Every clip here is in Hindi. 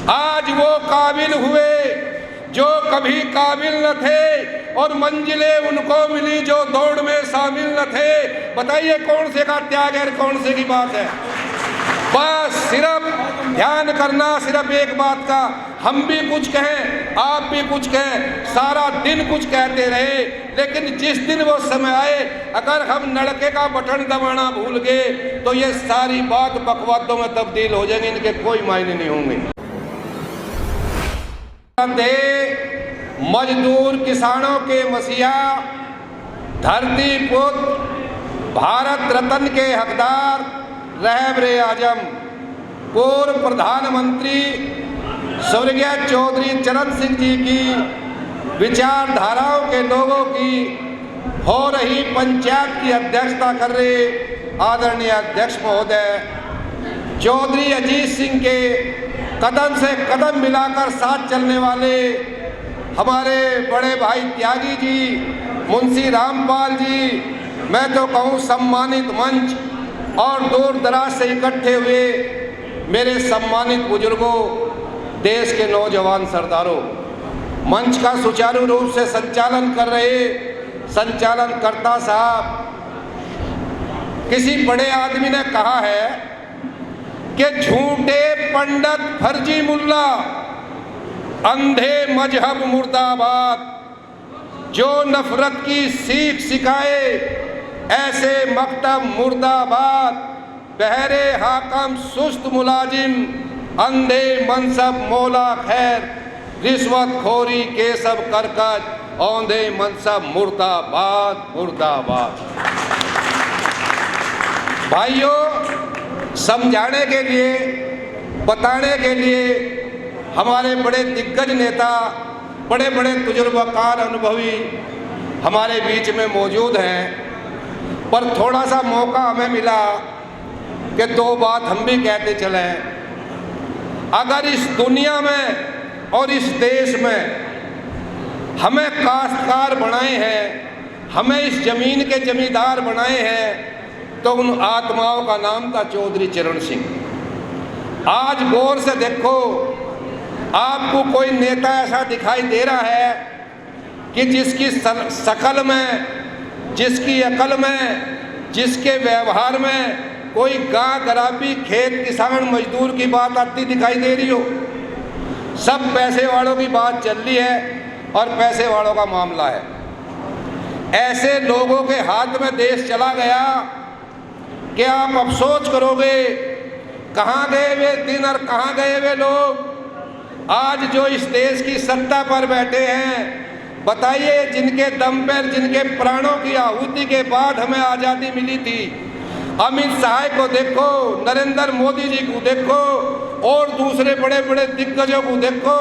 आज वो काबिल हुए जो कभी काबिल न थे और मंजिलें उनको मिली जो दौड़ में शामिल न थे। बताइए कौन से का त्याग है, कौन से की बात है। बस सिर्फ ध्यान करना सिर्फ एक बात का, हम भी कुछ कहें आप भी कुछ कहें, सारा दिन कुछ कहते रहे, लेकिन जिस दिन वो समय आए अगर हम नलके का बटन दबाना भूल गए तो ये सारी बात बकवादों में तब्दील हो जाएंगे, इनके कोई मायने नहीं होंगे। मजदूर किसानों के मसीहा, धरती पुत्र, भारत रत्न के हकदार, रहबरे आजम, पूर्व प्रधानमंत्री स्वर्गीय चौधरी चरण सिंह जी की विचारधाराओं के लोगों की हो रही पंचायत की अध्यक्षता कर रहे आदरणीय अध्यक्ष महोदय चौधरी अजीत सिंह के कदम से कदम मिलाकर साथ चलने वाले हमारे बड़े भाई त्यागी जी, मुंशी रामपाल जी, मैं तो कहूँ सम्मानित मंच और दूर दराज से इकट्ठे हुए मेरे सम्मानित बुजुर्गों, देश के नौजवान सरदारों, मंच का सुचारू रूप से संचालन कर रहे संचालनकर्ता साहब, किसी बड़े आदमी ने कहा है कि झूठे पंडित फर्जी मुल्ला, अंधे मजहब मुर्दाबाद, जो नफरत की सीख सिखाए ऐसे मकतब मुर्दाबाद, बहरे हाकम सुस्त मुलाजिम, अंधे मनसब मौला खैर, रिश्वत खोरी के सब करकज, औंधे मनसब मुर्दाबाद मुर्दाबाद। भाइयों, समझाने के लिए बताने के लिए हमारे बड़े दिग्गज नेता, बड़े बड़े तजुर्बाकार अनुभवी हमारे बीच में मौजूद हैं, पर थोड़ा सा मौका हमें मिला कि दो बात हम भी कहते चलें। अगर इस दुनिया में और इस देश में हमें काश्तकार बनाए हैं, हमें इस ज़मीन के जमींदार बनाए हैं, तो उन आत्माओं का नाम था चौधरी चरण सिंह। आज गौर से देखो, आपको कोई नेता ऐसा दिखाई दे रहा है कि जिसकी शकल में, जिसकी अकल में, जिसके व्यवहार में कोई गां गराबी, खेत किसान मजदूर की बात आती दिखाई दे रही हो। सब पैसे वालों की बात चल रही है और पैसे वालों का मामला है। ऐसे लोगों के हाथ में देश चला गया कि आप अफसोस करोगे कहाँ गए वे दिन और कहाँ गए वे लोग। आज जो इस देश की सत्ता पर बैठे हैं, बताइए जिनके दम पर, जिनके प्राणों की आहुति के बाद हमें आज़ादी मिली थी, अमित शाह को देखो, नरेंद्र मोदी जी को देखो और दूसरे बड़े बड़े दिग्गजों को देखो,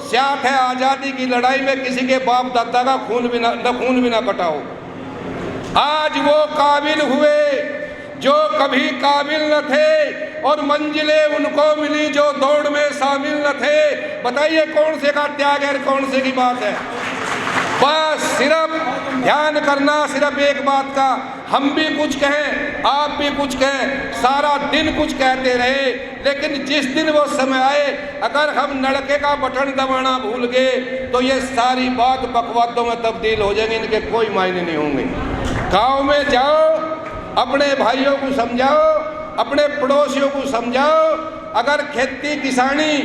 साथ है आज़ादी की लड़ाई में किसी के बाप दादा का खून भी ना कटाओ। आज वो काबिल हुए जो कभी काबिल न थे और मंजिलें उनको मिली जो दौड़ में शामिल न थे। बताइए कौन से का त्याग है, कौन से की बात है। बस सिर्फ ध्यान करना सिर्फ एक बात का, हम भी कुछ कहें आप भी कुछ कहें, सारा दिन कुछ कहते रहे, लेकिन जिस दिन वो समय आए अगर हम नलके का बटन दबाना भूल गए तो ये सारी बात बकवादों में तब्दील हो जाएंगे, इनके कोई मायने नहीं होंगे। गाँव में जाओ, अपने भाइयों को समझाओ, अपने पड़ोसियों को समझाओ। अगर खेती किसानी,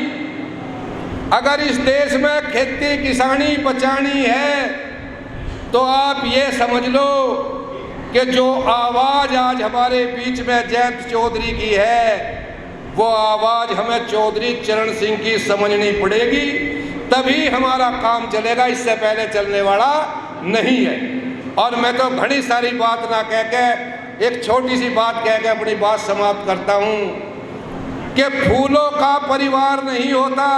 अगर इस देश में खेती किसानी बचानी है तो आप ये समझ लो कि जो आवाज़ आज हमारे बीच में जयंत चौधरी की है, वो आवाज़ हमें चौधरी चरण सिंह की समझनी पड़ेगी, तभी हमारा काम चलेगा, इससे पहले चलने वाला नहीं है। और मैं तो घनी सारी बात ना कह के एक छोटी सी बात कह के अपनी बात समाप्त करता हूँ कि फूलों का परिवार नहीं होता।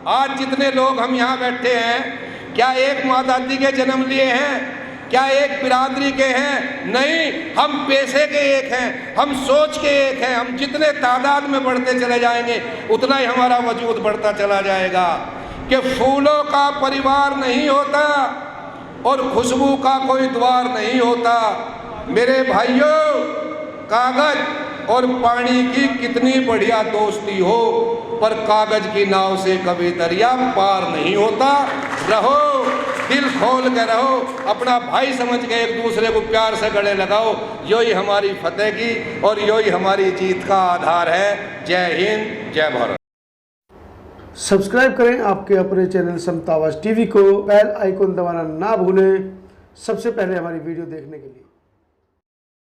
आज जितने लोग हम यहाँ बैठे हैं, क्या एक माँ दादी के जन्म लिए हैं? क्या एक बिरादरी के हैं? नहीं, हम पैसे के एक हैं, हम सोच के एक हैं। हम जितने तादाद में बढ़ते चले जाएंगे उतना ही हमारा वजूद बढ़ता चला जाएगा। कि फूलों का परिवार नहीं होता और खुशबू का कोई द्वार नहीं होता। मेरे भाइयों, कागज और पानी की कितनी बढ़िया दोस्ती हो, पर कागज की नाव से कभी दरिया पार नहीं होता। रहो, दिल खोल के रहो, अपना भाई समझ के एक दूसरे को प्यार से गले लगाओ। यही हमारी फतेह की और यही हमारी जीत का आधार है। जय हिंद, जय भारत। सब्सक्राइब करें आपके अपने चैनल समता आवाज़ टीवी को, बेल आइकन दबाना ना भूलें सबसे पहले हमारी वीडियो देखने के लिए।